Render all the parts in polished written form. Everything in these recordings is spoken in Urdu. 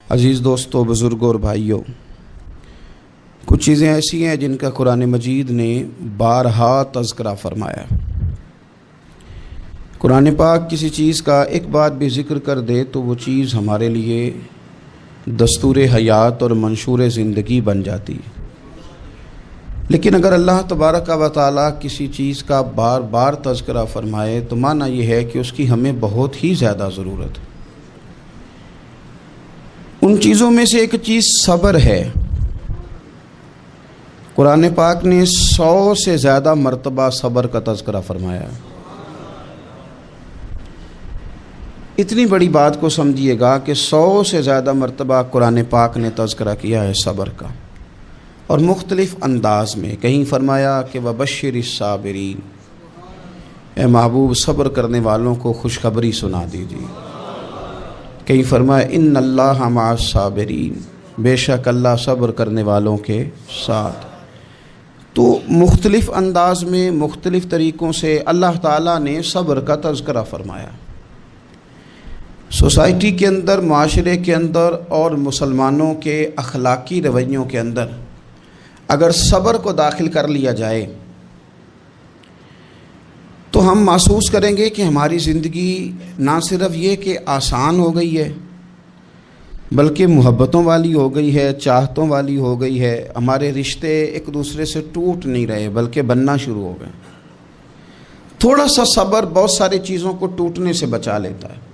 عزیز دوستو، بزرگوں اور بھائیوں، کچھ چیزیں ایسی ہیں جن کا قرآن مجید نے بارہا تذکرہ فرمایا۔ قرآن پاک کسی چیز کا ایک بات بھی ذکر کر دے تو وہ چیز ہمارے لیے دستور حیات اور منشور زندگی بن جاتی ہے۔ لیکن اگر اللہ تبارک و تعالیٰ کسی چیز کا بار بار تذکرہ فرمائے تو معنی یہ ہے کہ اس کی ہمیں بہت ہی زیادہ ضرورت ہے۔ ان چیزوں میں سے ایک چیز صبر ہے۔ قرآن پاک نے 100 سے زیادہ مرتبہ صبر کا تذکرہ فرمایا۔ اتنی بڑی بات کو سمجھیے گا کہ 100 سے زیادہ مرتبہ قرآن پاک نے تذکرہ کیا ہے صبر کا، اور مختلف انداز میں۔ کہیں فرمایا کہ وَبَشِّرِ الصَّابِرِينَ، اے محبوب صبر کرنے والوں کو خوشخبری سنا دیجیے۔ کہیں فرمایا ان اللہ مع الصابرین، بے شک اللہ صبر کرنے والوں کے ساتھ۔ تو مختلف انداز میں، مختلف طریقوں سے اللہ تعالیٰ نے صبر کا تذکرہ فرمایا۔ سوسائٹی کے اندر، معاشرے کے اندر اور مسلمانوں کے اخلاقی رویوں کے اندر اگر صبر کو داخل کر لیا جائے تو ہم محسوس کریں گے کہ ہماری زندگی نہ صرف یہ کہ آسان ہو گئی ہے بلکہ محبتوں والی ہو گئی ہے، چاہتوں والی ہو گئی ہے۔ ہمارے رشتے ایک دوسرے سے ٹوٹ نہیں رہے بلکہ بننا شروع ہو گئے۔ تھوڑا سا صبر بہت ساری چیزوں کو ٹوٹنے سے بچا لیتا ہے۔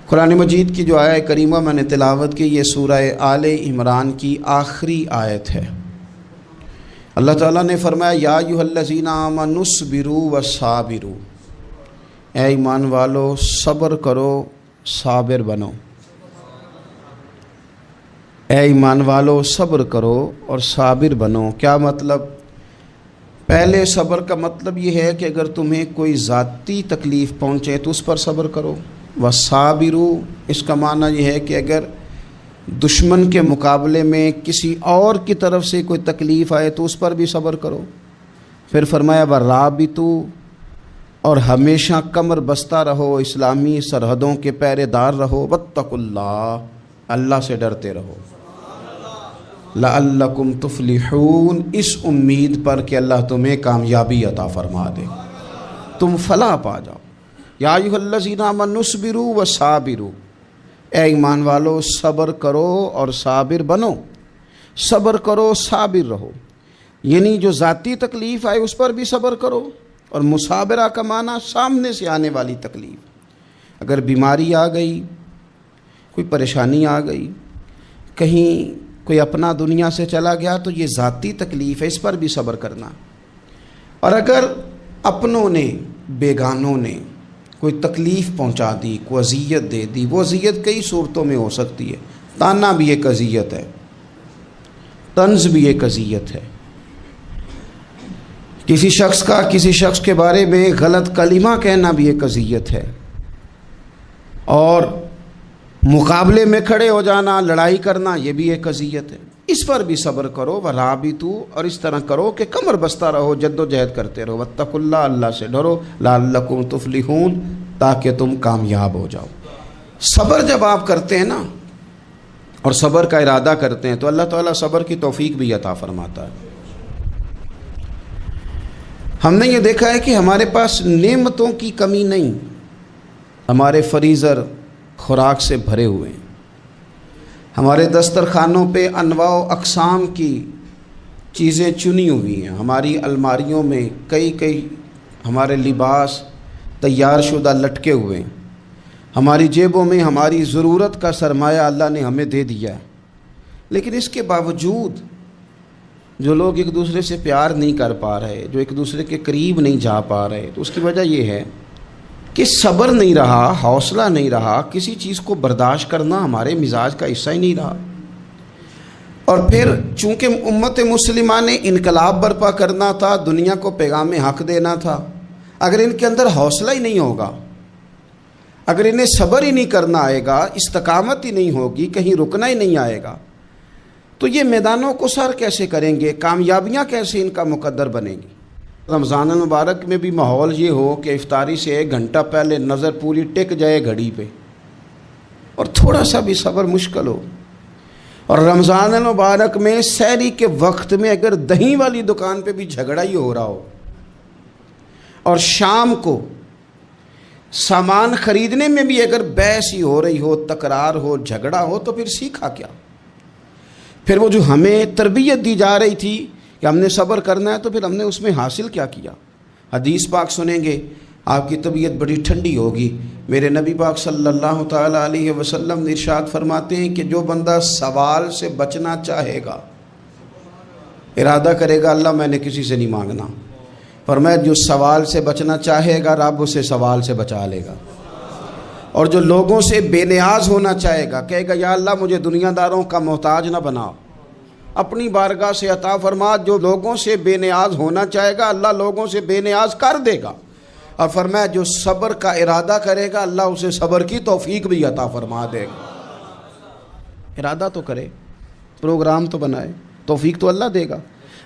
قرآن مجید کی جو آیت کریمہ میں نے تلاوت کی، یہ سورہ آل عمران کی آخری آیت ہے۔ اللہ تعالیٰ نے فرمایا یا ایھا الذین آمنوا اصبروا وصابروا، اے ایمان والو صبر کرو، صابر بنو۔ اے ایمان والو صبر کرو اور صابر بنو۔ کیا مطلب؟ پہلے صبر کا مطلب یہ ہے کہ اگر تمہیں کوئی ذاتی تکلیف پہنچے تو اس پر صبر کرو۔ وصابروا، اس کا معنی یہ ہے کہ اگر دشمن کے مقابلے میں کسی اور کی طرف سے کوئی تکلیف آئے تو اس پر بھی صبر کرو۔ پھر فرمایا ورابطوا، اور ہمیشہ کمر بستہ رہو، اسلامی سرحدوں کے پہرے دار رہو۔ واتقوا اللہ، اللہ سے ڈرتے رہو۔ لعلکم تفلحون، اس امید پر کہ اللہ تمہیں کامیابی عطا فرما دے، تم فلاح پا جاؤ۔ یا ایھا الذین آمنوا اصبروا وصابروا، اے ایمان والو صبر کرو اور صابر بنو۔ صبر کرو، صابر رہو، یعنی جو ذاتی تکلیف آئے اس پر بھی صبر کرو۔ اور مصابرہ کا معنی سامنے سے آنے والی تکلیف، اگر بیماری آ گئی، کوئی پریشانی آ گئی، کہیں کوئی اپنا دنیا سے چلا گیا تو یہ ذاتی تکلیف ہے، اس پر بھی صبر کرنا۔ اور اگر اپنوں نے، بیگانوں نے کوئی تکلیف پہنچا دی، کوئی اذیت دے دی، وہ اذیت کئی صورتوں میں ہو سکتی ہے۔ تانا بھی ایک اذیت ہے، طنز بھی ایک اذیت ہے، کسی شخص کے بارے میں غلط کلمہ کہنا بھی ایک اذیت ہے، اور مقابلے میں کھڑے ہو جانا، لڑائی کرنا، یہ بھی ایک اذیت ہے۔ اس پر بھی صبر کرو۔ ورابطوا، اور اس طرح کرو کہ کمر بستہ رہو، جد و جہد کرتے رہو۔ واتقوا اللہ، اللہ سے ڈرو۔ لعلکم تفلحون، تاکہ تم کامیاب ہو جاؤ۔ صبر جب آپ کرتے ہیں نا اور صبر کا ارادہ کرتے ہیں تو اللہ تعالیٰ صبر کی توفیق بھی عطا فرماتا ہے۔ ہم نے یہ دیکھا ہے کہ ہمارے پاس نعمتوں کی کمی نہیں، ہمارے فریزر خوراک سے بھرے ہوئے ہیں، ہمارے دسترخوانوں پہ انواع و اقسام کی چیزیں چنی ہوئی ہیں، ہماری الماریوں میں کئی ہمارے لباس تیار شدہ لٹکے ہوئے ہیں، ہماری جیبوں میں ہماری ضرورت کا سرمایہ اللہ نے ہمیں دے دیا ہے۔ لیکن اس کے باوجود جو لوگ ایک دوسرے سے پیار نہیں کر پا رہے، جو ایک دوسرے کے قریب نہیں جا پا رہے، تو اس کی وجہ یہ ہے کہ صبر نہیں رہا، حوصلہ نہیں رہا، کسی چیز کو برداشت کرنا ہمارے مزاج کا حصہ ہی نہیں رہا۔ اور پھر چونکہ امت مسلمہ نے انقلاب برپا کرنا تھا، دنیا کو پیغام حق دینا تھا، اگر ان کے اندر حوصلہ ہی نہیں ہوگا، اگر انہیں صبر ہی نہیں کرنا آئے گا، استقامت ہی نہیں ہوگی، کہیں رکنا ہی نہیں آئے گا، تو یہ میدانوں کو سر کیسے کریں گے؟ کامیابیاں کیسے ان کا مقدر بنیں گی؟ رمضان المبارک میں بھی ماحول یہ ہو کہ افطاری سے 1 گھنٹہ پہلے نظر پوری ٹک جائے گھڑی پہ، اور تھوڑا سا بھی صبر مشکل ہو. اور رمضان المبارک میں سحری کے وقت میں اگر دہی والی دکان پہ بھی جھگڑا ہی ہو رہا ہو اور شام کو سامان خریدنے میں بھی اگر بحث ہی ہو رہی ہو, تکرار ہو, جھگڑا ہو, تو پھر سیکھا کیا؟ پھر وہ جو ہمیں تربیت دی جا رہی تھی کہ ہم نے صبر کرنا ہے, تو پھر ہم نے اس میں حاصل کیا کیا؟ حدیث پاک سنیں گے آپ کی طبیعت بڑی ٹھنڈی ہوگی. میرے نبی پاک صلی اللہ تعالیٰ علیہ وسلم ارشاد فرماتے ہیں کہ جو بندہ سوال سے بچنا چاہے گا, ارادہ کرے گا اللہ میں نے کسی سے نہیں مانگنا, فرمایا جو سوال سے بچنا چاہے گا رب اسے سوال سے بچا لے گا. اور جو لوگوں سے بے نیاز ہونا چاہے گا, کہے گا یا اللہ مجھے دنیا داروں کا محتاج نہ بنا, اپنی بارگاہ سے عطا فرما. جو لوگوں سے بے نیاز ہونا چاہے گا اللہ لوگوں سے بے نیاز کر دے گا. اور فرمایا جو صبر کا ارادہ کرے گا اللہ اسے صبر کی توفیق بھی عطا فرما دے گا. ارادہ تو کرے, پروگرام تو بنائے, توفیق تو اللہ دے گا.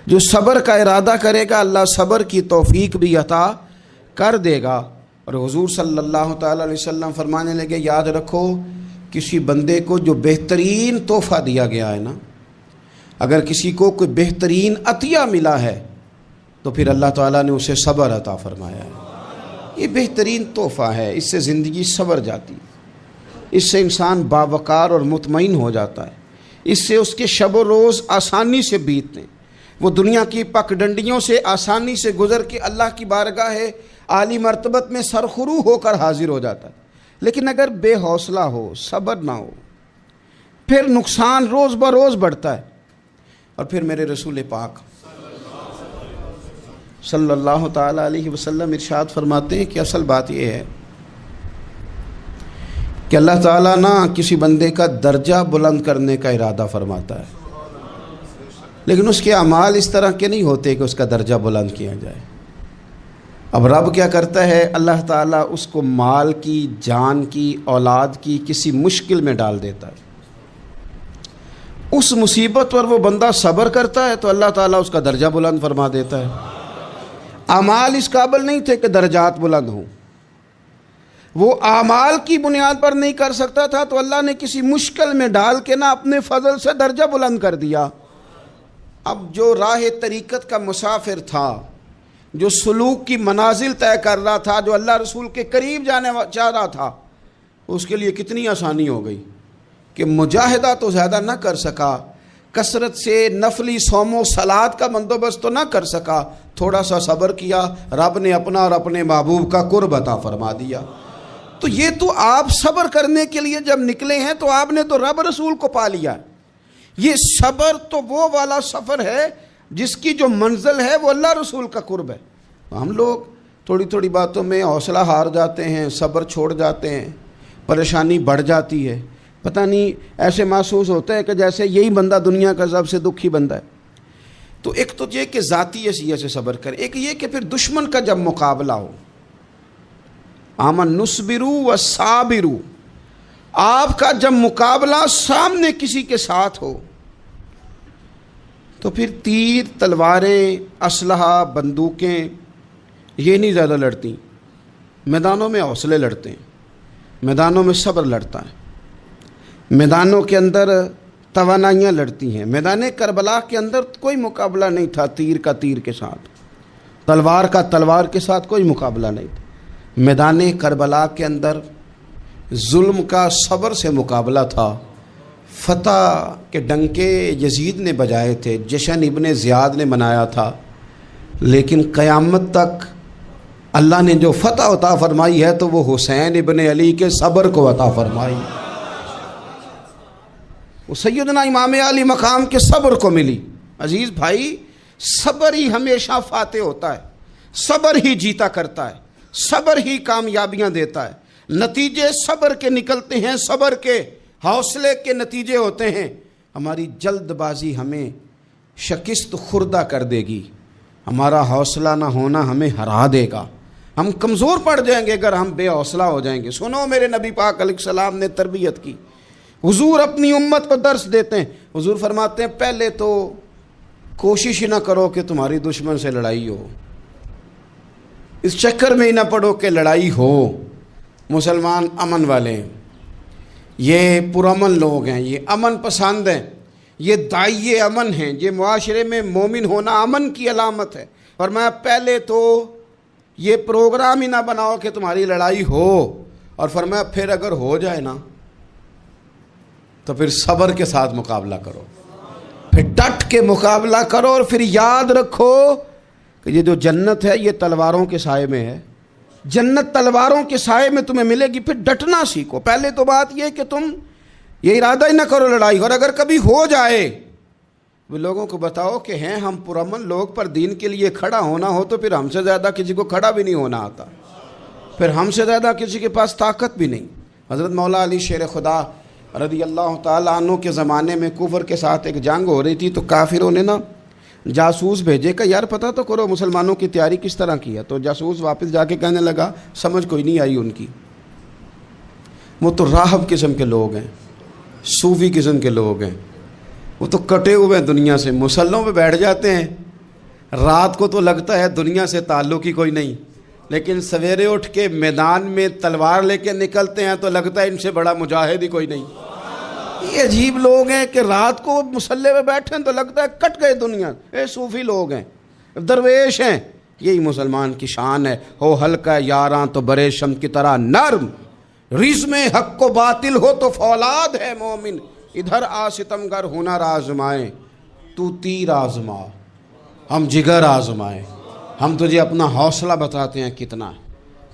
جو صبر کا ارادہ کرے گا اللہ صبر کی توفیق بھی عطا کر دے گا. اور حضور صلی اللہ تعالیٰ علیہ وسلم فرمانے لگے یاد رکھو کسی بندے کو جو بہترین تحفہ دیا گیا ہے نا, اگر کسی کو کوئی بہترین عطیہ ملا ہے تو پھر اللہ تعالیٰ نے اسے صبر عطا فرمایا ہے. یہ بہترین تحفہ ہے, اس سے زندگی سنور جاتی, اس سے انسان باوقار اور مطمئن ہو جاتا ہے, اس سے اس کے شب و روز آسانی سے بیتتے ہیں, وہ دنیا کی پک ڈنڈیوں سے آسانی سے گزر کے اللہ کی بارگاہ عالی مرتبت میں سرخرو ہو کر حاضر ہو جاتا ہے. لیکن اگر بے حوصلہ ہو, صبر نہ ہو, پھر نقصان روز بروز بڑھتا ہے. اور پھر میرے رسول پاک صلی اللہ تعالیٰ علیہ وسلم ارشاد فرماتے ہیں کہ اصل بات یہ ہے کہ اللہ تعالیٰ نہ کسی بندے کا درجہ بلند کرنے کا ارادہ فرماتا ہے, لیکن اس کے اعمال اس طرح کے نہیں ہوتے کہ اس کا درجہ بلند کیا جائے. اب رب کیا کرتا ہے, اللہ تعالیٰ اس کو مال کی, جان کی, اولاد کی کسی مشکل میں ڈال دیتا ہے. اس مصیبت پر وہ بندہ صبر کرتا ہے تو اللہ تعالیٰ اس کا درجہ بلند فرما دیتا ہے. اعمال اس قابل نہیں تھے کہ درجات بلند ہوں, وہ اعمال کی بنیاد پر نہیں کر سکتا تھا تو اللہ نے کسی مشکل میں ڈال کے نا اپنے فضل سے درجہ بلند کر دیا. اب جو راہ طریقت کا مسافر تھا, جو سلوک کی منازل طے کر رہا تھا, جو اللہ رسول کے قریب جانے چاہ رہا تھا, اس کے لیے کتنی آسانی ہو گئی کہ مجاہدہ تو زیادہ نہ کر سکا, کثرت سے نفلی صوم و صلات کا بندوبست تو نہ کر سکا, تھوڑا سا صبر کیا, رب نے اپنا اور اپنے محبوب کا قرب عطا فرما دیا. تو یہ تو آپ صبر کرنے کے لیے جب نکلے ہیں تو آپ نے تو رب رسول کو پا لیا. یہ صبر تو وہ والا سفر ہے جس کی جو منزل ہے وہ اللہ رسول کا قرب ہے. ہم لوگ تھوڑی تھوڑی باتوں میں حوصلہ ہار جاتے ہیں, صبر چھوڑ جاتے ہیں, پریشانی بڑھ جاتی ہے. پتہ نہیں ایسے محسوس ہوتا ہے کہ جیسے یہی بندہ دنیا کا سب سے دکھی بندہ ہے. تو ایک تو یہ کہ ذاتی حیثیت سے صبر کرے, ایک یہ کہ پھر دشمن کا جب مقابلہ ہو, آمن نصبرو و صابرو, آپ کا جب مقابلہ سامنے کسی کے ساتھ ہو تو پھر تیر, تلواریں, اسلحہ, بندوقیں یہ نہیں زیادہ لڑتی. میدانوں میں حوصلے لڑتے ہیں, میدانوں میں صبر لڑتا ہے, میدانوں کے اندر توانائیاں لڑتی ہیں. میدان کربلا کے اندر کوئی مقابلہ نہیں تھا تیر کا تیر کے ساتھ, تلوار کا تلوار کے ساتھ کوئی مقابلہ نہیں تھا. میدان کربلا کے اندر ظلم کا صبر سے مقابلہ تھا. فتح کے ڈنکے یزید نے بجائے تھے, جشن ابن زیاد نے منایا تھا, لیکن قیامت تک اللہ نے جو فتح عطا فرمائی ہے تو وہ حسین ابن علی کے صبر کو عطا فرمائی. وہ سیدنا امام علی مقام کے صبر کو ملی. عزیز بھائی, صبر ہی ہمیشہ فاتح ہوتا ہے, صبر ہی جیتا کرتا ہے, صبر ہی کامیابیاں دیتا ہے. نتیجے صبر کے نکلتے ہیں, صبر کے حوصلے کے نتیجے ہوتے ہیں. ہماری جلد بازی ہمیں شکست خوردہ کر دے گی, ہمارا حوصلہ نہ ہونا ہمیں ہرا دے گا. ہم کمزور پڑ جائیں گے اگر ہم بے حوصلہ ہو جائیں گے. سنو, میرے نبی پاک علیہ السلام نے تربیت کی. حضور اپنی امت کو درس دیتے ہیں. حضور فرماتے ہیں پہلے تو کوشش ہی نہ کرو کہ تمہاری دشمن سے لڑائی ہو, اس چکر میں ہی نہ پڑو کہ لڑائی ہو. مسلمان امن والے ہیں, یہ پرامن لوگ ہیں، یہ امن پسند ہیں، یہ داعیے امن ہیں، یہ معاشرے میں مومن ہونا امن کی علامت ہے۔ اور میں پہلے تو یہ پروگرام ہی نہ بناؤ کہ تمہاری لڑائی ہو، اور فرمایا پھر اگر ہو جائے نا تو پھر صبر کے ساتھ مقابلہ کرو، پھر ڈٹ کے مقابلہ کرو، اور پھر یاد رکھو کہ یہ جو جنت ہے یہ تلواروں کے سائے میں ہے، جنت تلواروں کے سائے میں تمہیں ملے گی۔ پھر ڈٹنا سیکھو۔ پہلے تو بات یہ کہ تم یہ ارادہ ہی نہ کرو لڑائی، اور اگر کبھی ہو جائے وہ لوگوں کو بتاؤ کہ ہیں ہم پرامن لوگ، پر دین کے لیے کھڑا ہونا ہو تو پھر ہم سے زیادہ کسی کو کھڑا بھی نہیں ہونا آتا، پھر ہم سے زیادہ کسی کے پاس طاقت بھی نہیں۔ حضرت مولا علی شیر خدا رضی اللہ تعالیٰ عنہ کے زمانے میں کفر کے ساتھ ایک جنگ ہو رہی تھی، تو کافروں نے نا جاسوس بھیجے کہ یار پتہ تو کرو مسلمانوں کی تیاری کس طرح کی ہے۔ تو جاسوس واپس جا کے کہنے لگا سمجھ کوئی نہیں آئی ان کی، وہ تو راہب قسم کے لوگ ہیں، صوفی قسم کے لوگ ہیں، وہ تو کٹے ہوئے ہیں دنیا سے، مسلوں پہ بیٹھ جاتے ہیں، رات کو تو لگتا ہے دنیا سے تعلق ہی کوئی نہیں، لیکن سویرے اٹھ کے میدان میں تلوار لے کے نکلتے ہیں تو لگتا ہے ان سے بڑا مجاہد ہی کوئی نہیں۔ یہ عجیب لوگ ہیں کہ رات کو مسلح پہ بیٹھے ہیں تو لگتا ہے کٹ گئے دنیا، یہ صوفی لوگ ہیں، درویش ہیں۔ یہی مسلمان کی شان ہے، ہو ہلکا یاراں تو برے شم کی طرح نرم، رزم حق و باطل ہو تو فولاد ہے مومن، ادھر آ ستمگر ہنر آزمائے تو تیر آزما، ہم جگر آزمائے، ہم تجھے اپنا حوصلہ بتاتے ہیں کتنا،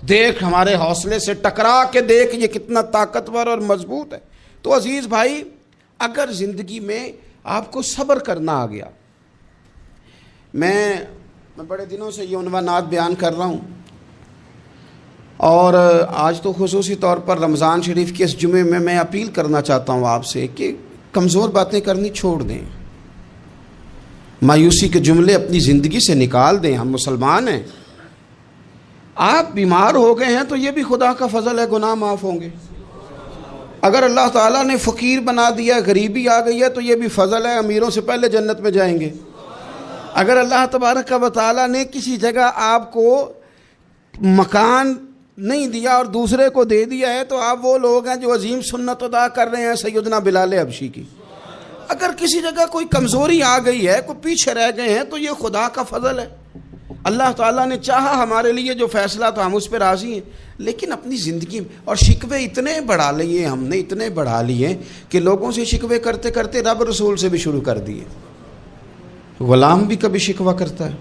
دیکھ ہمارے حوصلے سے ٹکرا کے دیکھ یہ کتنا طاقتور اور مضبوط ہے۔ تو عزیز بھائی، اگر زندگی میں آپ کو صبر کرنا آ گیا، میں بڑے دنوں سے یہ عنوانات بیان کر رہا ہوں، اور آج تو خصوصی طور پر رمضان شریف کے اس جمعے میں اپیل کرنا چاہتا ہوں آپ سے کہ کمزور باتیں کرنی چھوڑ دیں، مایوسی کے جملے اپنی زندگی سے نکال دیں۔ ہم مسلمان ہیں، آپ بیمار ہو گئے ہیں تو یہ بھی خدا کا فضل ہے، گناہ معاف ہوں گے۔ اگر اللہ تعالیٰ نے فقیر بنا دیا، غریبی آ گئی ہے تو یہ بھی فضل ہے، امیروں سے پہلے جنت میں جائیں گے۔ اگر اللہ تبارک و تعالیٰ نے کسی جگہ آپ کو مکان نہیں دیا اور دوسرے کو دے دیا ہے تو آپ وہ لوگ ہیں جو عظیم سنت ادا کر رہے ہیں سیدنا بلال حبشی کی۔ اگر کسی جگہ کوئی کمزوری آ گئی ہے، کوئی پیچھے رہ گئے ہیں تو یہ خدا کا فضل ہے۔ اللہ تعالیٰ نے چاہا ہمارے لیے جو فیصلہ تو ہم اس پہ راضی ہیں، لیکن اپنی زندگی میں اور شکوے اتنے بڑھا لیے، ہم نے اتنے بڑھا لیے کہ لوگوں سے شکوے کرتے کرتے رب رسول سے بھی شروع کر دیے۔ غلام بھی کبھی شکوہ کرتا ہے،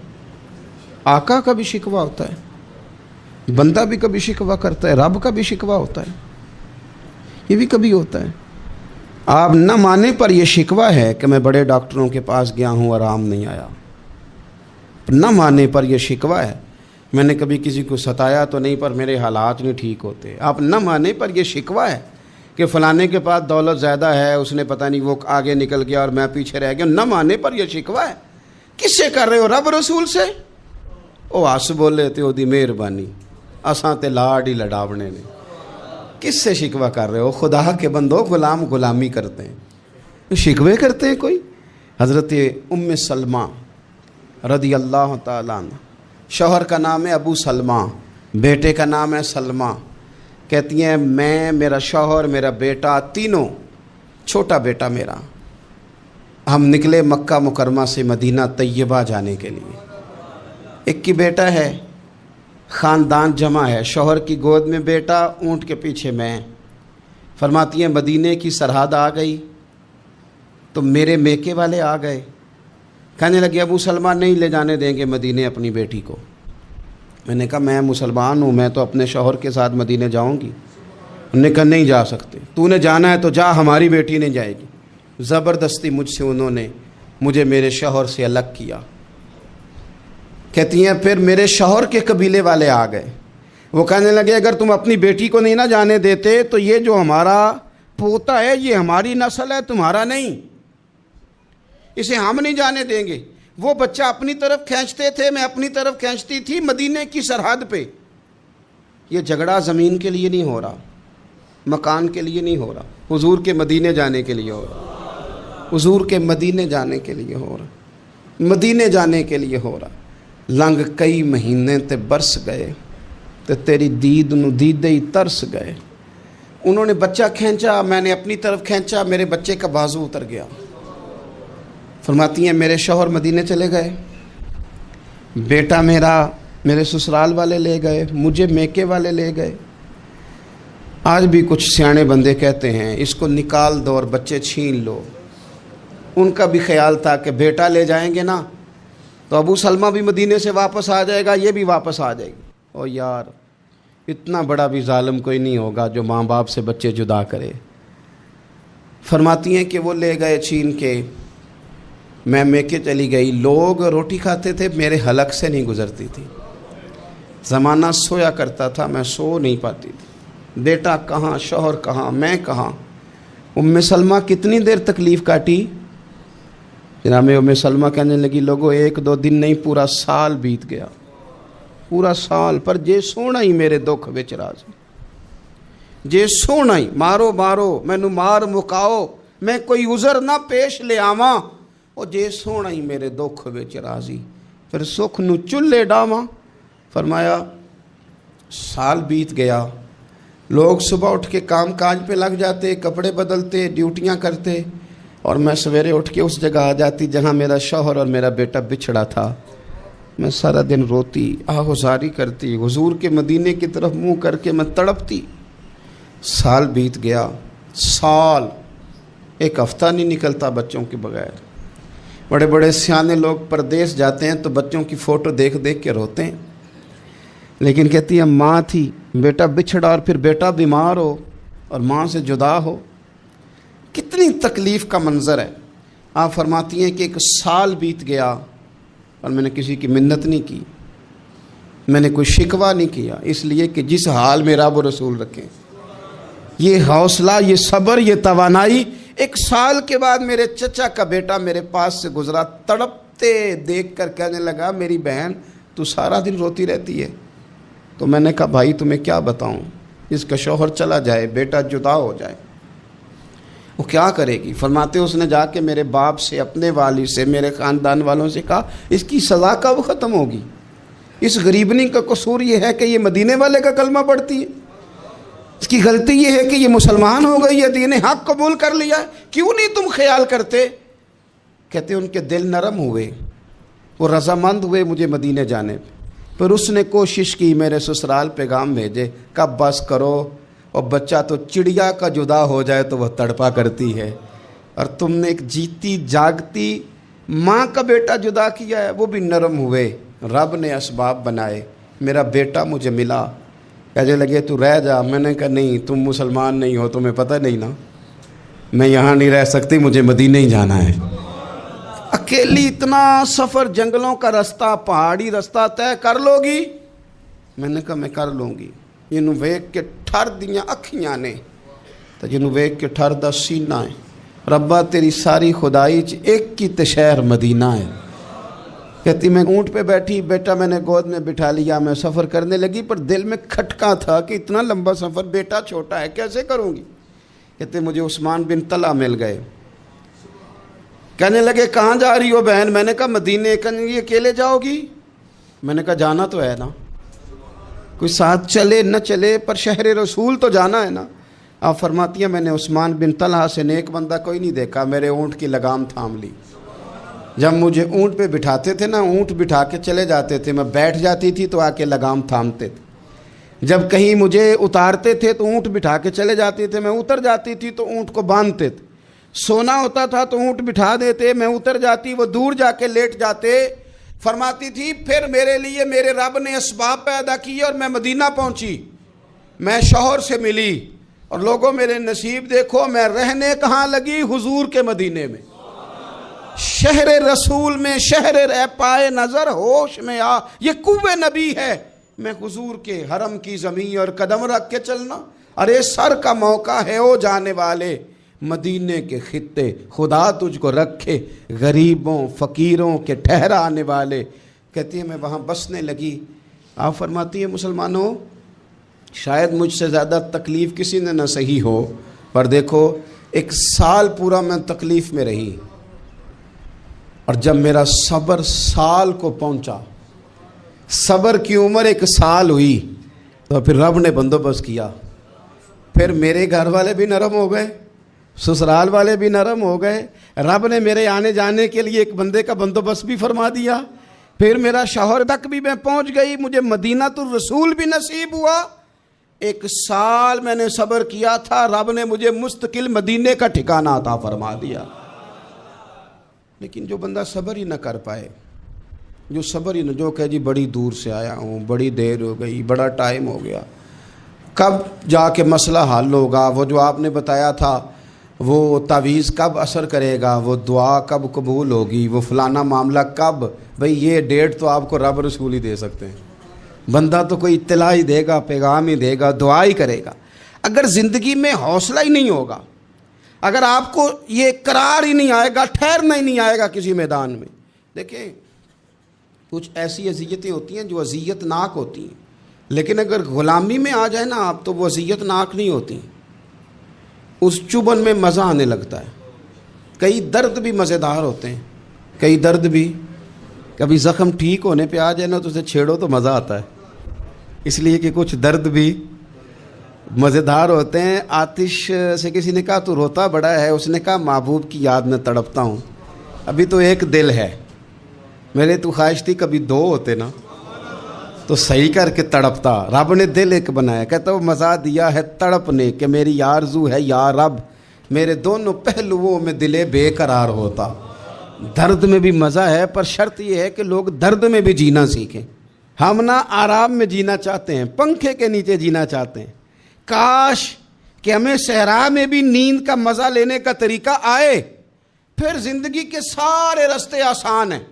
آقا کا بھی شکوہ ہوتا ہے، بندہ بھی کبھی شکوہ کرتا ہے، رب کا بھی شکوہ ہوتا ہے، یہ بھی کبھی ہوتا ہے۔ آپ نہ مانے پر یہ شکوہ ہے کہ میں بڑے ڈاکٹروں کے پاس گیا ہوں آرام نہیں آیا، نہ مانے پر یہ شکوہ ہے میں نے کبھی کسی کو ستایا تو نہیں پر میرے حالات نہیں ٹھیک ہوتے۔ آپ نہ مانے پر یہ شکوہ ہے کہ فلانے کے پاس دولت زیادہ ہے، اس نے پتہ نہیں وہ آگے نکل گیا اور میں پیچھے رہ گیا، نہ مانے پر یہ شکوہ ہے۔ کس سے کر رہے ہو؟ رب رسول سے؟ او آس بولے تے دی مہربانی اساں تے لاڈ ہی لڑاونے نے۔ کس سے شکوہ کر رہے ہو؟ خدا کے بندو، غلام غلامی کرتے ہیں، شکوے کرتے ہیں کوئی؟ حضرت ام سلمہ رضی اللہ تعالیٰ عنہ، شوہر کا نام ہے ابو سلمہ، بیٹے کا نام ہے سلمہ، کہتی ہیں میں، میرا شوہر، میرا بیٹا، تینوں، چھوٹا بیٹا میرا، ہم نکلے مکہ مکرمہ سے مدینہ طیبہ جانے کے لیے۔ ایک کی بیٹا ہے، خاندان جمع ہے، شوہر کی گود میں بیٹا، اونٹ کے پیچھے میں۔ فرماتی ہیں مدینے کی سرحد آ گئی تو میرے میکے والے آ گئے، کہنے لگے ابو سلمہ نہیں لے جانے دیں گے مدینے اپنی بیٹی کو۔ میں نے کہا میں مسلمان ہوں، میں تو اپنے شوہر کے ساتھ مدینے جاؤں گی۔ انہوں نے کہا نہیں جا سکتے، تو نے جانا ہے تو جا، ہماری بیٹی نہیں جائے گی۔ زبردستی مجھ سے انہوں نے مجھے میرے شوہر سے الگ کیا۔ کہتی ہیں پھر میرے شوہر کے قبیلے والے آ گئے، وہ کہنے لگے اگر تم اپنی بیٹی کو نہیں نہ جانے دیتے تو یہ جو ہمارا پوتا ہے یہ ہماری نسل ہے، تمہارا نہیں، اسے ہم نہیں جانے دیں گے۔ وہ بچہ اپنی طرف کھینچتے تھے، میں اپنی طرف کھینچتی تھی، مدینے کی سرحد پہ۔ یہ جھگڑا زمین کے لیے نہیں ہو رہا، مکان کے لیے نہیں ہو رہا، حضور کے مدینے جانے کے لیے ہو رہا، حضور کے مدینے جانے کے لیے ہو رہا، مدینے جانے کے لیے ہو رہا۔ لنگ کئی مہینے تے برس گئے تے تیری دید نو دیدے ہی ترس گئے، انہوں نے بچہ کھینچا، میں نے اپنی طرف کھینچا، میرے بچے کا بازو اتر گیا۔ فرماتی ہیں میرے شوہر مدینے چلے گئے، بیٹا میرا میرے سسرال والے لے گئے، مجھے میکے والے لے گئے۔ آج بھی کچھ سیانے بندے کہتے ہیں اس کو نکال دو اور بچے چھین لو۔ ان کا بھی خیال تھا کہ بیٹا لے جائیں گے نا تو ابو سلمہ بھی مدینے سے واپس آ جائے گا، یہ بھی واپس آ جائے گی۔ او یار، اتنا بڑا بھی ظالم کوئی نہیں ہوگا جو ماں باپ سے بچے جدا کرے۔ فرماتی ہیں کہ وہ لے گئے چھین کے، میں میکے چلی گئی۔ لوگ روٹی کھاتے تھے، میرے حلق سے نہیں گزرتی تھی۔ زمانہ سویا کرتا تھا، میں سو نہیں پاتی تھی۔ بیٹا کہاں، شوہر کہاں، میں کہاں۔ ام سلمہ کتنی دیر تکلیف کاٹی؟ جناب ام سلمہ کہنے لگی لوگوں 1-2 دن نہیں، پورا سال بیت گیا، پورا سال، پر جے سونا ہی میرے دکھ وچ راضی، جے سونا ہی مارو مارو مینوں مار مکاؤ، میں کوئی عذر نہ پیش لے آواں، او جے سونا ہی میرے دکھ وچ راضی، پھر سکھ نو چلے ڈاواں۔ فرمایا سال بیت گیا، لوگ صبح اٹھ کے کام کاج پہ لگ جاتے، کپڑے بدلتے، ڈیوٹیاں کرتے، اور میں سویرے اٹھ کے اس جگہ آ جاتی جہاں میرا شوہر اور میرا بیٹا بچھڑا تھا۔ میں سارا دن روتی، آہوزاری کرتی، حضور کے مدینے کی طرف منہ کر کے میں تڑپتی۔ سال بیت گیا، سال، ایک ہفتہ نہیں نکلتا بچوں کے بغیر۔ بڑے بڑے سیانے لوگ پردیس جاتے ہیں تو بچوں کی فوٹو دیکھ دیکھ کے روتے ہیں، لیکن کہتی ہے ماں تھی، بیٹا بچھڑا اور پھر بیٹا بیمار ہو اور ماں سے جدا ہو، کتنی تکلیف کا منظر ہے۔ آپ فرماتی ہیں کہ 1 سال بیت گیا اور میں نے کسی کی منت نہیں کی، میں نے کوئی شکوہ نہیں کیا، اس لیے کہ جس حال میں رب و رسول رکھیں۔ یہ حوصلہ، یہ صبر، یہ توانائی 1 سال کے بعد میرے چچا کا بیٹا میرے پاس سے گزرا، تڑپتے دیکھ کر کہنے لگا میری بہن تو سارا دن روتی رہتی ہے۔ تو میں نے کہا بھائی تمہیں کیا بتاؤں، اس کا شوہر چلا جائے، بیٹا جدا ہو جائے، وہ کیا کرے گی؟ فرماتے اس نے جا کے میرے باپ سے، اپنے والد سے، میرے خاندان والوں سے کہا اس کی سزا کب ختم ہوگی؟ اس غریبنی کا قصور یہ ہے کہ یہ مدینے والے کا کلمہ پڑھتی ہے، اس کی غلطی یہ ہے کہ یہ مسلمان ہو گئی ہے، دین حق قبول کر لیا ہے، کیوں نہیں تم خیال کرتے؟ کہتے ان کے دل نرم ہوئے، وہ رضامند ہوئے مجھے مدینے جانے پہ۔ پھر اس نے کوشش کی میرے سسرال پیغام بھیجے، کب بس کرو، اور بچہ تو چڑیا کا جدا ہو جائے تو وہ تڑپا کرتی ہے، اور تم نے ایک جیتی جاگتی ماں کا بیٹا جدا کیا ہے۔ وہ بھی نرم ہوئے، رب نے اسباب بنائے، میرا بیٹا مجھے ملا۔ کہنے لگے تو رہ جا، میں نے کہا نہیں، تم مسلمان نہیں ہو، تمہیں پتہ نہیں نا، میں یہاں نہیں رہ سکتی، مجھے مدینے ہی جانا ہے۔ اکیلی اتنا سفر، جنگلوں کا رستہ، پہاڑی رستہ طے کر لو گی؟ میں نے کہا میں کر لوں گی۔ جنوں ویکھ کے ٹھر دیاں اکھیاں نے تے جنوں ویکھ کے ٹھر دا سینہ ہے، ربا تیری ساری خدائی چ ایک کی تے شہر مدینہ ہے۔ کہتی میں اونٹ پہ بیٹھی، بیٹا میں نے گود میں بٹھا لیا، میں سفر کرنے لگی، پر دل میں کھٹکا تھا کہ اتنا لمبا سفر، بیٹا چھوٹا ہے، کیسے کروں گی؟ کہتے مجھے عثمان بن طلحہ مل گئے، کہنے لگے کہاں جا رہی ہو بہن؟ میں نے کہا مدینے۔ کہنے لگے اکیلے جاؤ گی؟ میں نے کہا جانا تو ہے نا، کوئی ساتھ چلے نہ چلے پر شہر رسول تو جانا ہے نا۔ آپ فرماتی ہیں میں نے عثمان بن طلحہ سے نیک بندہ کوئی نہیں دیکھا، میرے اونٹ کی لگام تھام لی۔ جب مجھے اونٹ پہ بٹھاتے تھے نا، اونٹ بٹھا کے چلے جاتے تھے، میں بیٹھ جاتی تھی تو آ کے لگام تھامتے تھے۔ جب کہیں مجھے اتارتے تھے تو اونٹ بٹھا کے چلے جاتے تھے، میں اتر جاتی تھی تو اونٹ کو باندھتے تھے۔ سونا ہوتا تھا تو اونٹ بٹھا دیتے، میں اتر جاتی، وہ دور جا کے لیٹ جاتے۔ فرماتی تھی پھر میرے لیے میرے رب نے اسباب پیدا کیے اور میں مدینہ پہنچی، میں شوہر سے ملی، اور لوگوں میرے نصیب دیکھو، میں رہنے کہاں لگی؟ حضور کے مدینے میں، شہر رسول میں، شہر رہ پائے نظر ہوش میں آ، یہ کوہ نبی ہے، میں حضور کے حرم کی زمین اور قدم رکھ کے چلنا۔ ارے سر کا موقع ہے او جانے والے، مدینے کے خطے خدا تجھ کو رکھے، غریبوں فقیروں کے ٹھہرانے والے۔ کہتی ہے میں وہاں بسنے لگی۔ آپ فرماتی ہیں مسلمانوں شاید مجھ سے زیادہ تکلیف کسی نے نہ سہی ہو، پر دیکھو 1 سال پورا میں تکلیف میں رہی، اور جب میرا صبر سال کو پہنچا، صبر کی عمر 1 سال ہوئی، تو پھر رب نے بندوبست کیا، پھر میرے گھر والے بھی نرم ہو گئے, سسرال والے بھی نرم ہو گئے, رب نے میرے آنے جانے کے لیے ایک بندے کا بندوبست بھی فرما دیا, پھر میرا شوہر تک بھی میں پہنچ گئی, مجھے مدینہ الرسول بھی نصیب ہوا. 1 سال میں نے صبر کیا تھا, رب نے مجھے مستقل مدینے کا ٹھکانہ عطا فرما دیا. لیکن جو بندہ صبر ہی نہ کر پائے, جو صبر ہی نہ, جو کہ جی بڑی دور سے آیا ہوں, بڑی دیر ہو گئی, بڑا ٹائم ہو گیا, کب جا کے مسئلہ حل ہوگا, وہ جو آپ نے بتایا تھا وہ تعویذ کب اثر کرے گا, وہ دعا کب قبول ہوگی, وہ فلانا معاملہ کب, بھئی یہ ڈیٹ تو آپ کو رب رسول ہی دے سکتے ہیں. بندہ تو کوئی اطلاع ہی دے گا, پیغام ہی دے گا, دعا ہی کرے گا. اگر زندگی میں حوصلہ ہی نہیں ہوگا, اگر آپ کو یہ قرار ہی نہیں آئے گا, ٹھہرنا ہی نہیں آئے گا کسی میدان میں. دیکھیں کچھ ایسی اذیتیں ہوتی ہیں جو اذیت ناک ہوتی ہیں, لیکن اگر غلامی میں آ جائے نا آپ تو وہ اذیت ناک نہیں ہوتی, اس چبھن میں مزہ آنے لگتا ہے. کئی درد بھی مزیدار ہوتے ہیں, کئی درد بھی, کبھی زخم ٹھیک ہونے پہ آ جائے نا تو اسے چھیڑو تو مزہ آتا ہے, اس لیے کہ کچھ درد بھی مزیدار ہوتے ہیں. آتش سے کسی نے کہا تو روتا بڑا ہے, اس نے کہا محبوب کی یاد میں تڑپتا ہوں, ابھی تو ایک دل ہے, میرے تو خواہش تھی کبھی 2 ہوتے نا تو صحیح کر کے تڑپتا. رب نے دل ایک بنایا, کہتا وہ مزہ دیا ہے تڑپ نے کہ میری آرزو ہے یا رب, میرے دونوں پہلوؤں میں دل بے قرار ہوتا. درد میں بھی مزہ ہے, پر شرط یہ ہے کہ لوگ درد میں بھی جینا سیکھیں. ہم نہ آرام میں جینا چاہتے ہیں, پنکھے کے نیچے جینا چاہتے ہیں. کاش کہ ہمیں صحرا میں بھی نیند کا مزہ لینے کا طریقہ آئے, پھر زندگی کے سارے راستے آسان ہیں,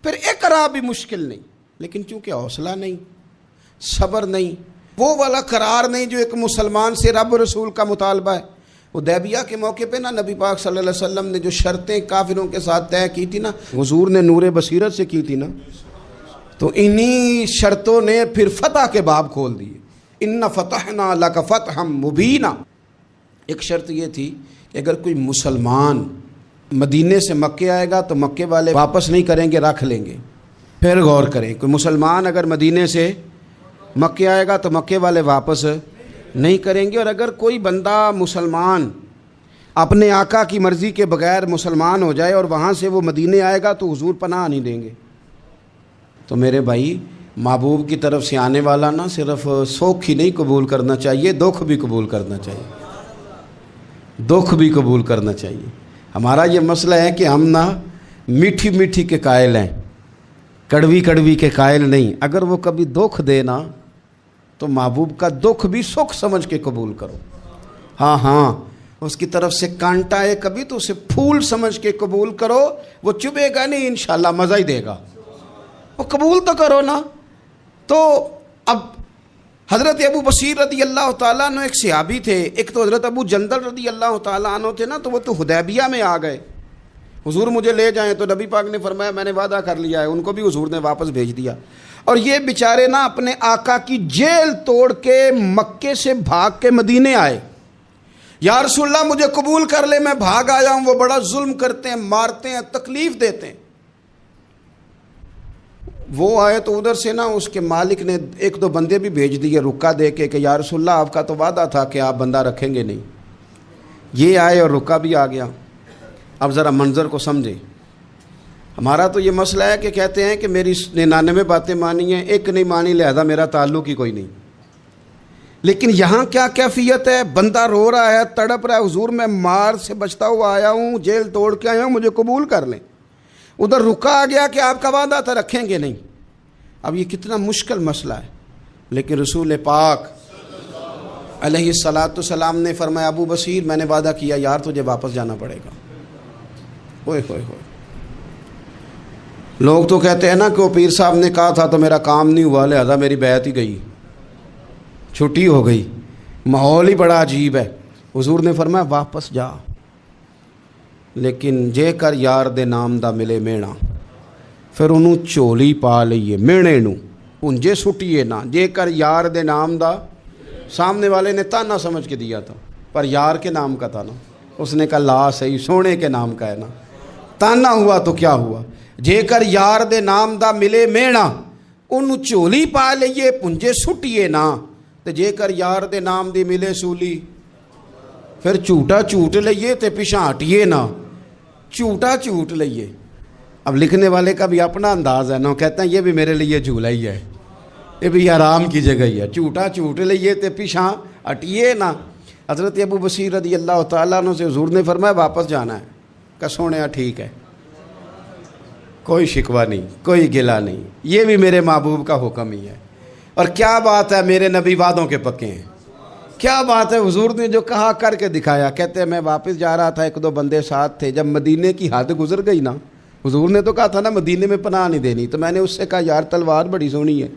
پھر اقرار بھی مشکل نہیں. لیکن چونکہ حوصلہ نہیں, صبر نہیں, وہ والا قرار نہیں جو ایک مسلمان سے رب رسول کا مطالبہ ہے. حدیبیہ کے موقع پہ نا نبی پاک صلی اللہ علیہ وسلم نے جو شرطیں کافروں کے ساتھ طے کی تھی نا, حضور نے نور بصیرت سے کی تھی نا, تو انہی شرطوں نے پھر فتح کے باب کھول دیے. ان فتحنا لک فتحا مبینا. ایک شرط یہ تھی کہ اگر کوئی مسلمان مدینے سے مکے آئے گا تو مکے والے واپس نہیں کریں گے, رکھ لیں گے. پھر غور کریں, کوئی مسلمان اگر مدینے سے مکے آئے گا تو مکے والے واپس نہیں کریں گے, اور اگر کوئی بندہ مسلمان اپنے آقا کی مرضی کے بغیر مسلمان ہو جائے اور وہاں سے وہ مدینے آئے گا تو حضور پناہ نہیں دیں گے. تو میرے بھائی, محبوب کی طرف سے آنے والا نہ صرف سوکھ ہی نہیں قبول کرنا چاہیے, دکھ بھی قبول کرنا چاہیے, دکھ بھی قبول کرنا چاہیے. ہمارا یہ مسئلہ ہے کہ ہم نہ میٹھی میٹھی کے قائل ہیں, کڑوی کڑوی کے قائل نہیں. اگر وہ کبھی دکھ دے نا تو محبوب کا دکھ بھی سکھ سمجھ کے قبول کرو. ہاں اس کی طرف سے کانٹا ہے کبھی تو اسے پھول سمجھ کے قبول کرو, وہ چبھے گا نہیں, انشاءاللہ مزہ ہی دے گا, وہ قبول تو کرو نا. تو اب حضرت ابو بصیر رضی اللہ تعالیٰ عنہ ایک صحابی تھے, ایک تو حضرت ابو جندل رضی اللہ تعالیٰ عنہ تھے نا, تو وہ تو حدیبیہ میں آ گئے. حضور مجھے لے جائیں, تو نبی پاک نے فرمایا میں نے وعدہ کر لیا ہے, ان کو بھی حضور نے واپس بھیج دیا. اور یہ بیچارے نا اپنے آقا کی جیل توڑ کے مکے سے بھاگ کے مدینے آئے. یا رسول اللہ مجھے قبول کر لے, میں بھاگ آیا ہوں, وہ بڑا ظلم کرتے ہیں, مارتے ہیں, تکلیف دیتے ہیں. وہ آئے تو ادھر سے نا اس کے مالک نے 1-2 بندے بھی بھیج دیے رکا دے کے کہ یا رسول اللہ آپ کا تو وعدہ تھا کہ آپ بندہ رکھیں گے نہیں. یہ آئے اور رکا بھی آ گیا. اب ذرا منظر کو سمجھیں. ہمارا تو یہ مسئلہ ہے کہ کہتے ہیں کہ میری 99 باتیں مانی ہیں, ایک نہیں مانی, لہذا میرا تعلق ہی کوئی نہیں. لیکن یہاں کیا کیفیت ہے, بندہ رو رہا ہے, تڑپ رہا ہے, حضور میں مار سے بچتا ہوا آیا ہوں, جیل توڑ کے آیا ہوں, مجھے قبول کر لیں. ادھر رکا آ گیا کہ آپ کا وعدہ تھا رکھیں گے نہیں. اب یہ کتنا مشکل مسئلہ ہے, لیکن رسول پاک علیہ الصلاۃ والسلام نے فرمایا ابو بصیر میں نے وعدہ کیا یار تجھے واپس جانا پڑے گا. ہوئے ہوئے ہوئے. لوگ تو کہتے ہیں نا کہ وہ پیر صاحب نے کہا تھا تو میرا کام نہیں ہوا, لہذا میری بیعت ہی گئی, چھٹی ہو گئی. ماحول ہی بڑا عجیب ہے. حضور نے فرمایا واپس جا, لیکن جے کر یار دے نام دا ملے مینا, پھر انہوں چولی پا لئیے مینے نو, انجے سٹیے نا, جے کر یار دے نام دا. سامنے والے نے تانا سمجھ کے دیا تھا, پر یار کے نام کا تھا نا. اس نے کہا لا صحیح, سونے کے نام کا ہے نا, تانا ہوا تو کیا ہوا. جے کر یار دے نام دا ملے مینا, انہوں چولی پا لئیے پنجے سٹیے نا, تے جے کر یار دے نام دی ملے سولی پھر جھوٹا جھوٹ لئیے تے پیچھا ہٹیے نہ، جھوٹا جھوٹ لئیے۔ اب لکھنے والے کا بھی اپنا انداز ہے نا، کہتے ہیں یہ بھی میرے لیے جھولا ہی ہے، یہ بھی آرام کی جگہ ہی ہے، جھوٹا جھوٹ لئیے تے پیچھا ہٹیے نہ۔ حضرت ابو بصیر رضی اللہ تعالیٰ عنہ سے حضور نے فرمایا واپس جانا ہے، کہ سونیا ٹھیک ہے، کوئی شکوہ نہیں، کوئی گلہ نہیں، یہ بھی میرے محبوب کا حکم ہی ہے۔ اور کیا بات ہے، میرے نبی وعدوں کے پکے ہیں، کیا بات ہے، حضور نے جو کہا کر کے دکھایا۔ کہتے ہیں میں واپس جا رہا تھا، ایک دو بندے ساتھ تھے، جب مدینے کی حد گزر گئی نا، حضور نے تو کہا تھا نا مدینے میں پناہ نہیں دینی، تو میں نے اس سے کہا یار تلوار بڑی سونی ہے،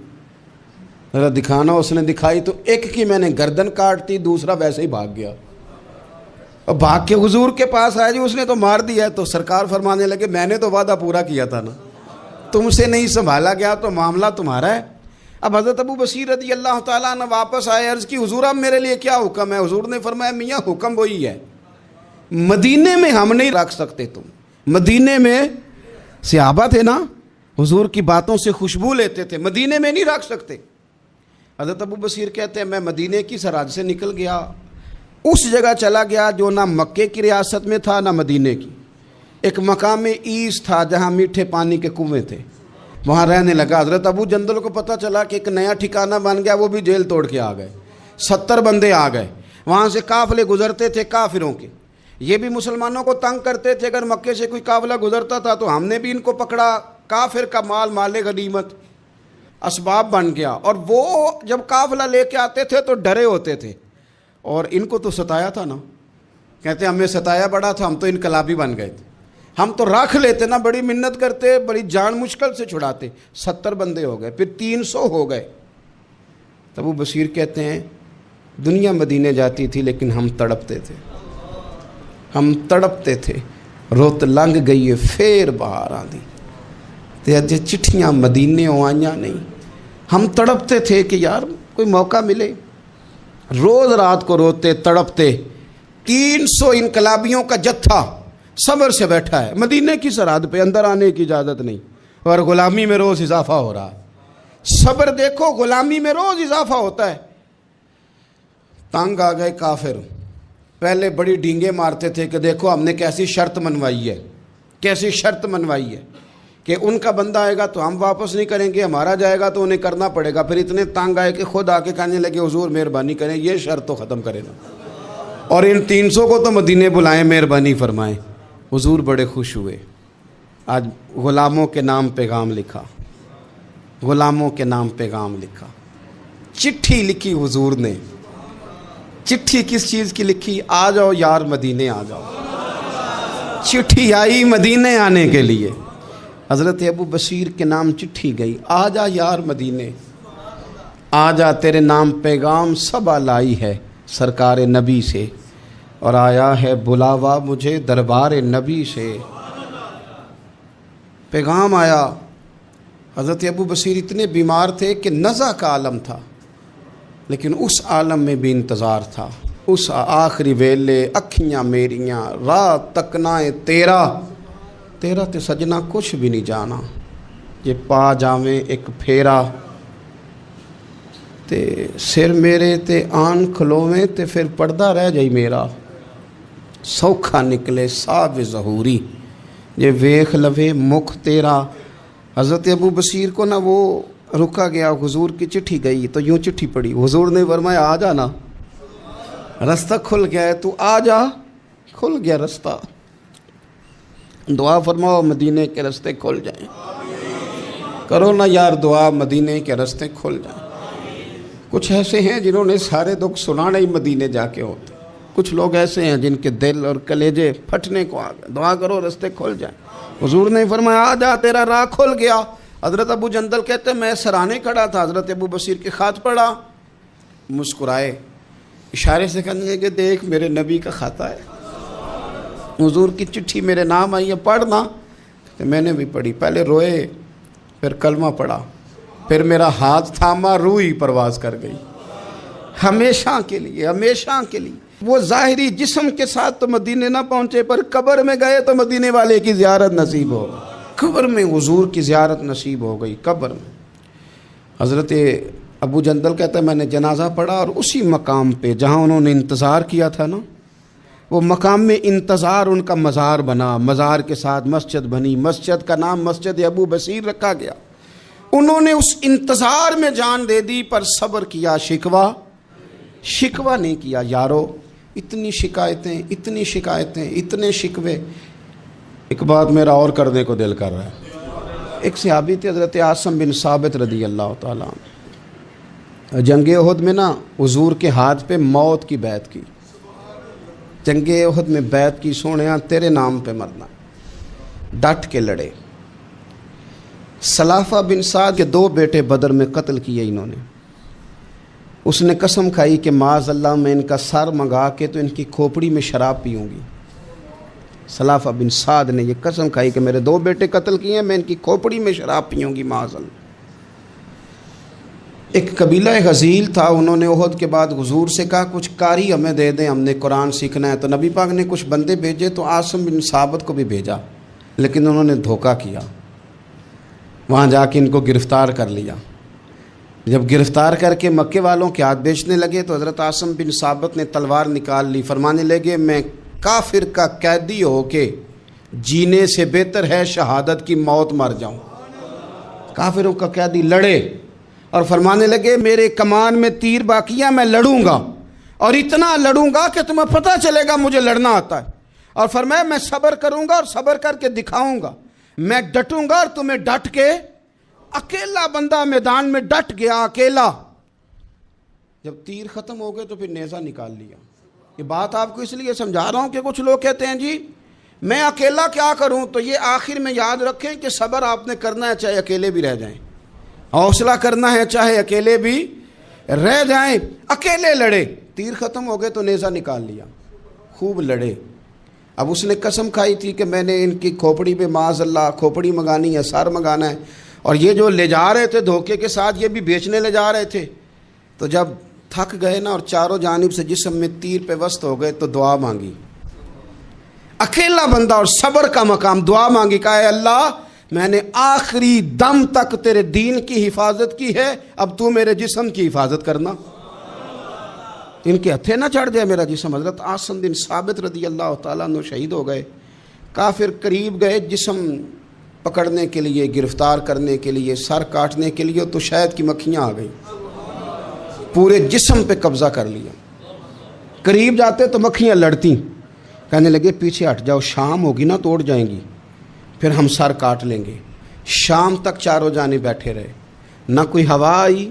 ذرا دکھانا۔ اس نے دکھائی تو ایک کی میں نے گردن کاٹ دی، دوسرا ویسے ہی بھاگ گیا، اور بھاگ کے حضور کے پاس آیا، جی اس نے تو مار دیا ہے۔ تو سرکار فرمانے لگے میں نے تو وعدہ پورا کیا تھا نا، تم سے نہیں سنبھالا گیا تو معاملہ تمہارا ہے۔ اب حضرت ابو بصیر رضی اللہ تعالیٰ عنہ واپس آئے، عرض کی حضور اب میرے لیے کیا حکم ہے؟ حضور نے فرمایا میاں حکم وہی ہے، مدینے میں ہم نہیں رکھ سکتے، تم مدینے میں صحابہ تھے نا، حضور کی باتوں سے خوشبو لیتے تھے، مدینے میں نہیں رکھ سکتے۔ حضرت ابو بصیر کہتے ہیں میں مدینے کی سرحد سے نکل گیا، اس جگہ چلا گیا جو نہ مکے کی ریاست میں تھا نہ مدینے کی، ایک مقام ایس تھا جہاں میٹھے پانی کے کنویں تھے، وہاں رہنے لگا۔ حضرت ابو جندل کو پتہ چلا کہ ایک نیا ٹھکانہ بن گیا، وہ بھی جیل توڑ کے آ گئے، 70 بندے آ گئے، وہاں سے قافلے گزرتے تھے کافروں کے، یہ بھی مسلمانوں کو تنگ کرتے تھے، اگر مکے سے کوئی قافلہ گزرتا تھا تو ہم نے بھی ان کو پکڑا، کافر کا مال مال غنیمت اسباب بن گیا۔ اور وہ جب قافلہ لے کے آتے تھے تو ڈرے ہوتے تھے، اور ان کو تو ستایا تھا نا، کہتے ہمیں ستایا بڑا تھا، ہم تو انقلابی بن گئے تھے، ہم تو رکھ لیتے نا، بڑی منت کرتے، بڑی جان مشکل سے چھڑاتے، 70 بندے ہو گئے، پھر 300 ہو گئے۔ تب وہ بصیر کہتے ہیں دنیا مدینے جاتی تھی لیکن ہم تڑپتے تھے، ہم تڑپتے تھے، روت لنگ گئی ہے پھر باہر آندی تے اج چٹھیاں مدینے آئیاں نہیں، ہم تڑپتے تھے کہ یار کوئی موقع ملے، روز رات کو روتے تڑپتے۔ 300 انقلابیوں کا جتھا صبر سے بیٹھا ہے مدینے کی سرحد پہ، اندر آنے کی اجازت نہیں، اور غلامی میں روز اضافہ ہو رہا ہے۔ صبر دیکھو، غلامی میں روز اضافہ ہوتا ہے۔ تنگ آ گئے کافر، پہلے بڑی ڈینگیں مارتے تھے کہ دیکھو ہم نے کیسی شرط منوائی ہے، کیسی شرط منوائی ہے کہ ان کا بندہ آئے گا تو ہم واپس نہیں کریں گے، ہمارا جائے گا تو انہیں کرنا پڑے گا۔ پھر اتنے تنگ آئے کہ خود آ کے کہنے لگے حضور مہربانی کریں، یہ شرط تو ختم کرے نا، اور ان 300 کو تو مدینے بلائیں، مہربانی فرمائیں۔ حضور بڑے خوش ہوئے، آج غلاموں کے نام پیغام لکھا، غلاموں کے نام پیغام لکھا، چٹھی لکھی حضور نے۔ چٹھی کس چیز کی لکھی؟ آ جاؤ یار مدینے آ جاؤ، چٹھی آئی مدینے آنے کے لیے، حضرت ابو بصیر کے نام چٹھی گئی، آ جا یار مدینے، آ جا تیرے نام پیغام سب لائی ہے سرکار نبی سے، اور آیا ہے بلاوا مجھے دربار نبی سے۔ پیغام آیا۔ حضرت ابو بصیر اتنے بیمار تھے کہ نزع کا عالم تھا، لیکن اس عالم میں بھی انتظار تھا۔ اس آخری ویلے اکھیاں میریاں رات تکنائیں تیرا تے سجنا کچھ بھی نہیں جانا، یہ پا جاویں ایک پھیرا تے سر میرے تے آن کھلویں تے پھر پردہ رہ جائی میرا، سوکھا نکلے صاحب ظہوری یہ ویخ لوے مکھ تیرا۔ حضرت ابو بصیر کو نہ وہ رکا گیا، حضور کی چٹھی گئی تو یوں چٹھی پڑی، حضور نے فرمایا آ جانا، رستہ کھل گیا ہے، تو آ جا، کھل گیا رستہ۔ دعا فرماؤ مدینے کے رستے کھل جائیں، کرو نا یار دعا مدینے کے رستے کھل جائیں۔ کچھ ایسے ہیں جنہوں نے سارے دکھ سنانے ہی مدینے جا کے ہوتے، کچھ لوگ ایسے ہیں جن کے دل اور کلیجے پھٹنے کو آ گئے، دعا کرو رستے کھل جائیں۔ حضور نے فرمایا آ جا تیرا راہ کھل گیا۔ حضرت ابو جندل کہتے ہیں میں سرانے کھڑا تھا، حضرت ابو بصیر کے خط پڑھا، مسکرائے، اشارے سے کہنے لگے دیکھ میرے نبی کا خط ہے، حضور کی چٹھی میرے نام آئی ہے، پڑھنا۔ میں نے بھی پڑھی، پہلے روئے، پھر کلمہ پڑھا، پھر میرا ہاتھ تھاما، روح ہی پرواز کر گئی، ہمیشہ کے لیے، ہمیشہ کے لیے۔ وہ ظاہری جسم کے ساتھ تو مدینے نہ پہنچے، پر قبر میں گئے تو مدینے والے کی زیارت نصیب ہو گئی، قبر میں حضور کی زیارت نصیب ہو گئی، قبر میں۔ حضرت ابو جندل کہتا ہے میں نے جنازہ پڑھا اور اسی مقام پہ جہاں انہوں نے انتظار کیا تھا نا، وہ مقام میں انتظار ان کا مزار بنا، مزار کے ساتھ مسجد بنی، مسجد کا نام مسجد ابو بصیر رکھا گیا۔ انہوں نے اس انتظار میں جان دے دی پر صبر کیا، شکوہ نہیں کیا۔ یارو اتنی شکایتیں، اتنے شکوے، ایک بات میرا اور کرنے کو دل کر رہا ہے۔ ایک صحابی تھے حضرت عاصم بن ثابت رضی اللہ تعالیٰ عنہ، جنگ احد میں نا حضور کے ہاتھ پہ موت کی بیعت کی، جنگ احد میں بیعت کی، سونیا تیرے نام پہ مرنا، ڈٹ کے لڑے۔ سلافہ بن سعد کے 2 بیٹے بدر میں قتل کیے انہوں نے۔ اس نے قسم کھائی کہ معاذ اللہ میں ان کا سر منگا کے تو ان کی کھوپڑی میں شراب پیوں گی۔ سلافہ بن سعد نے یہ قسم کھائی کہ میرے 2 بیٹے قتل کیے ہیں، میں ان کی کھوپڑی میں شراب پیوں گی معاذ اللہ۔ ایک قبیلہ غزیل تھا، انہوں نے احد کے بعد حضور سے کہا کچھ قاری ہمیں دے دیں، ہم نے قرآن سیکھنا ہے۔ تو نبی پاک نے کچھ بندے بھیجے تو عاصم بن ثابت کو بھی بھیجا، لیکن انہوں نے دھوکہ کیا، وہاں جا کے ان کو گرفتار کر لیا۔ جب گرفتار کر کے مکے والوں کے ہاتھ بیچنے لگے تو حضرت عاصم بن ثابت نے تلوار نکال لی، فرمانے لگے میں کافر کا قیدی ہو کے جینے سے بہتر ہے شہادت کی موت مر جاؤں۔ کافروں کا قیدی لڑے اور فرمانے لگے میرے کمان میں تیر باقی ہے، میں لڑوں گا اور اتنا لڑوں گا کہ تمہیں پتہ چلے گا مجھے لڑنا آتا ہے۔ اور فرمایا میں صبر کروں گا اور صبر کر کے دکھاؤں گا، میں ڈٹوں گا اور تمہیں ڈٹ کے۔ اکیلا بندہ میدان میں ڈٹ گیا، اکیلا۔ جب تیر ختم ہو گئے تو پھر نیزہ نکال لیا۔ یہ بات آپ کو اس لیے سمجھا رہا ہوں کہ کچھ لوگ کہتے ہیں جی میں اکیلا کیا کروں، تو یہ آخر میں یاد رکھیں کہ صبر آپ نے کرنا ہے چاہے اکیلے بھی رہ جائیں، حوصلہ کرنا ہے چاہے اکیلے بھی رہ جائیں۔ اکیلے لڑے، تیر ختم ہو گئے تو نیزہ نکال لیا، خوب لڑے۔ اب اس نے قسم کھائی تھی کہ میں نے ان کی کھوپڑی پہ معاذ اللہ کھوپڑی منگانی ہے، سر منگانا ہے، اور یہ جو لے جا رہے تھے دھوکے کے ساتھ یہ بھی بیچنے لے جا رہے تھے۔ تو جب تھک گئے نا اور چاروں جانب سے جسم میں تیر پہ وسط ہو گئے تو دعا مانگی، اکیلا بندہ اور صبر کا مقام، دعا مانگی، کہا اے اللہ میں نے آخری دم تک تیرے دین کی حفاظت کی ہے، اب تو میرے جسم کی حفاظت کرنا، ان کے ہتھے نہ چڑھ جائے میرا جسم۔ حضرت عاصم بن ثابت رضی اللہ تعالیٰ عنہ شہید ہو گئے۔ کافر قریب گئے جسم پکڑنے کے لیے، گرفتار کرنے کے لیے، سر کاٹنے کے لیے، تو شہد کی مکھیاں آ گئیں، پورے جسم پہ قبضہ کر لیا۔ قریب جاتے تو مکھیاں لڑتی، کہنے لگے پیچھے ہٹ جاؤ، شام ہوگی نا توڑ جائیں گی، پھر ہم سر کاٹ لیں گے۔ شام تک چاروں جانے بیٹھے رہے، نہ کوئی ہوا آئی،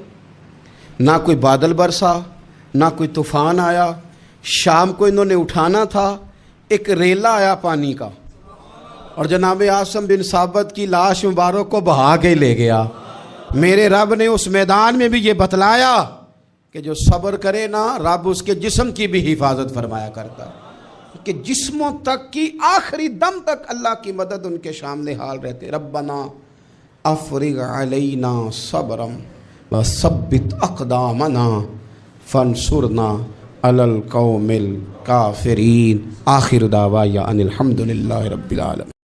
نہ کوئی بادل برسا، نہ کوئی طوفان آیا۔ شام کو انہوں نے اٹھانا تھا، ایک ریلا آیا پانی کا اور جناب عاصم بن ثابت کی لاش مبارک کو بہا کے لے گیا۔ میرے رب نے اس میدان میں بھی یہ بتلایا کہ جو صبر کرے نا رب اس کے جسم کی بھی حفاظت فرمایا کرتا ہے، کہ جسموں تک کی آخری دم تک اللہ کی مدد ان کے سامنے حال رہتے۔ ربنا افرغ علینا صبرا وثبت اقدامنا فانصرنا علی القوم الکافرین۔ آخر دعوایا ان الحمد للہ رب العالمین۔